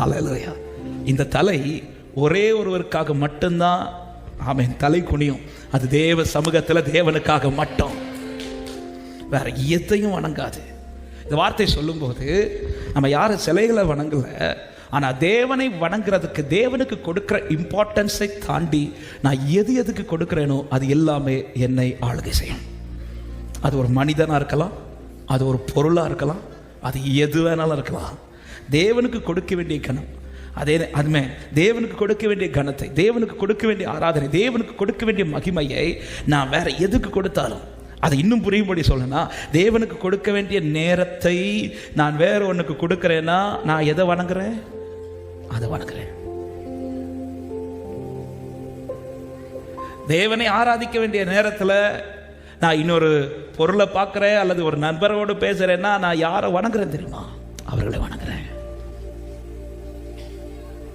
ஹல்லேலூயா. இந்த தலை ஒரே ஒருவருக்காக மட்டும்தான் ஆமென் தலை குனியும். அது தேவ சமூகத்தில் தேவனுக்காக மட்டும், வேற எதையும் வணங்காது. இந்த வார்த்தை சொல்லும்போது நம்ம யாரும் சிலைகளை வணங்கல, ஆனால் தேவனை வணங்குறதுக்கு தேவனுக்கு கொடுக்குற இம்பார்ட்டன்ஸை தாண்டி நான் எதுக்கு கொடுக்குறேனோ அது எல்லாமே என்னை ஆளுகை செய்யும். அது ஒரு மனிதனாக இருக்கலாம், அது ஒரு பொருளாக இருக்கலாம், அது எது வேணாலும் இருக்கலாம். தேவனுக்கு கொடுக்க வேண்டிய கணம் அதுமே தேவனுக்கு கொடுக்க வேண்டிய கணத்தை, தேவனுக்கு கொடுக்க வேண்டிய ஆராதனை, தேவனுக்கு கொடுக்க வேண்டிய மகிமையை நான் வேற எதுக்கு கொடுத்தாலும், அதை இன்னும் புரியும்படி சொல்லணும்னா, தேவனுக்கு கொடுக்க வேண்டிய நேரத்தை நான் வேற ஒன்றுக்கு கொடுக்குறேன்னா நான் எதை வணங்குறேன்? அதை வணங்குறேன். தேவனை ஆராதிக்க வேண்டிய நேரத்தில் நான் இன்னொரு பொருளை பார்க்குறேன் அல்லது ஒரு நண்பரோடு பேசுகிறேன்னா நான் யாரை வணங்குறேன் தெரியுமா? அவர்களை வணங்குறேன்.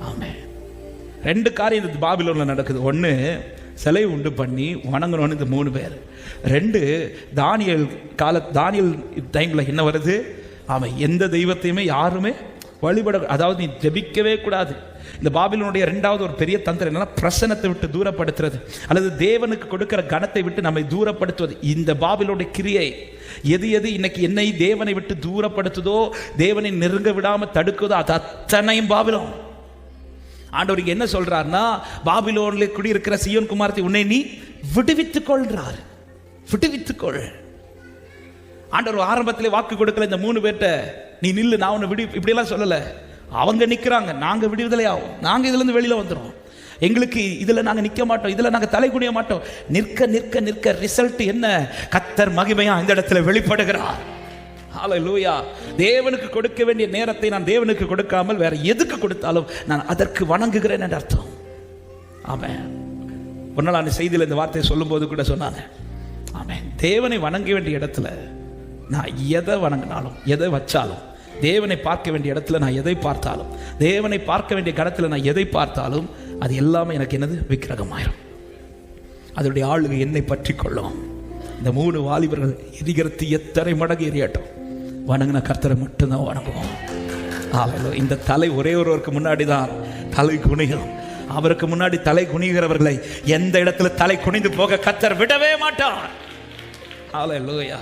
ஆமென். 2 காரியம் இந்த பாபிலோனில் நடக்குது. ஒன்று, சிலை உண்டு பண்ணி வணங்கணும்னு இந்த 3 பேர். 2, தானியல் டைமில் என்ன வருது? ஆமாம், எந்த தெய்வத்தையுமே யாருமே வழிபட, அதாவது நீ ஜெபிக்கவே கூடாது. இந்த பாபிலோனுடைய 2வது ஒரு பெரிய தந்திரம் என்னன்னா, பிரசன்னத்தை விட்டு தூரப்படுத்துறது அல்லது தேவனுக்கு கொடுக்கிற கணத்தை விட்டு நம்மை தூரப்படுத்துவது. இந்த பாபிலோனுடைய கிரியை எது இன்னைக்கு என்னை தேவனை விட்டு தூரப்படுத்துதோ, தேவனை நெருங்க விடாம தடுக்குதோ, அது அத்தனையும் பாபிலோன். ஆண்டவருக்கு என்ன சொல்றாருன்னா, பாபிலோனில் குடியிருக்கிற சீயோன் குமாரத்தை உன்னை நீ விடுவித்துக் கொள்றார். விடுவித்துக்கொள். ஆண்டவர் ஆரம்பத்திலே வாக்கு கொடுக்கல இந்த 3 பேர்ட்ட, நீ நில்லு நான் உன்னை இப்படியெல்லாம் சொல்லலை. அவங்க நிற்கிறாங்க, நாங்கள் விடுதலை ஆகும், நாங்கள் இதுலேருந்து வெளியில் வந்துடும், எங்களுக்கு இதில் நாங்கள் நிற்க மாட்டோம், இதில் நாங்கள் தலை குனிய மாட்டோம். நிற்க நிற்க நிற்க ரிசல்ட் என்ன? கர்த்தர் மகிமையா இந்த இடத்துல வெளிப்படுகிறார். ஹல்லேலூயா. தேவனுக்கு கொடுக்க வேண்டிய நேரத்தை நான் தேவனுக்கு கொடுக்காமல் வேற எதுக்கு கொடுத்தாலும் நான் அதற்கு வணங்குகிறேன் என்று அர்த்தம். ஆமென். ஒரு நாள் அந்த செய்தியில் இந்த வார்த்தையை சொல்லும்போது கூட சொன்னாங்க, ஆமென், தேவனை வணங்க வேண்டிய இடத்துல நான் எதை வணங்கினாலும், எதை வச்சாலும், தேவனை பார்க்க வேண்டிய இடத்துல நான் எதை பார்த்தாலும், தேவனை பார்க்க வேண்டிய கடத்தில் நான் எதை பார்த்தாலும், அது எல்லாமே எனக்கு என்னது? விக்கிரகமாயிரும். அதனுடைய ஆளுகை என்னை பற்றி கொள்ளும். இந்த 3 வாலிபர்கள் எரிகிறது எத்தனை மடங்கு எரியட்டும், வணங்கின கர்த்தரை மட்டும்தான் வணங்குவோம். இந்த தலை ஒரே ஒருவருக்கு முன்னாடி தான் தலை குனியும். அவருக்கு முன்னாடி தலை குனிகிறவர்களை எந்த இடத்துல தலை குனிந்து போக கர்த்தர் விடவே மாட்டார். ஹல்லேலூயா.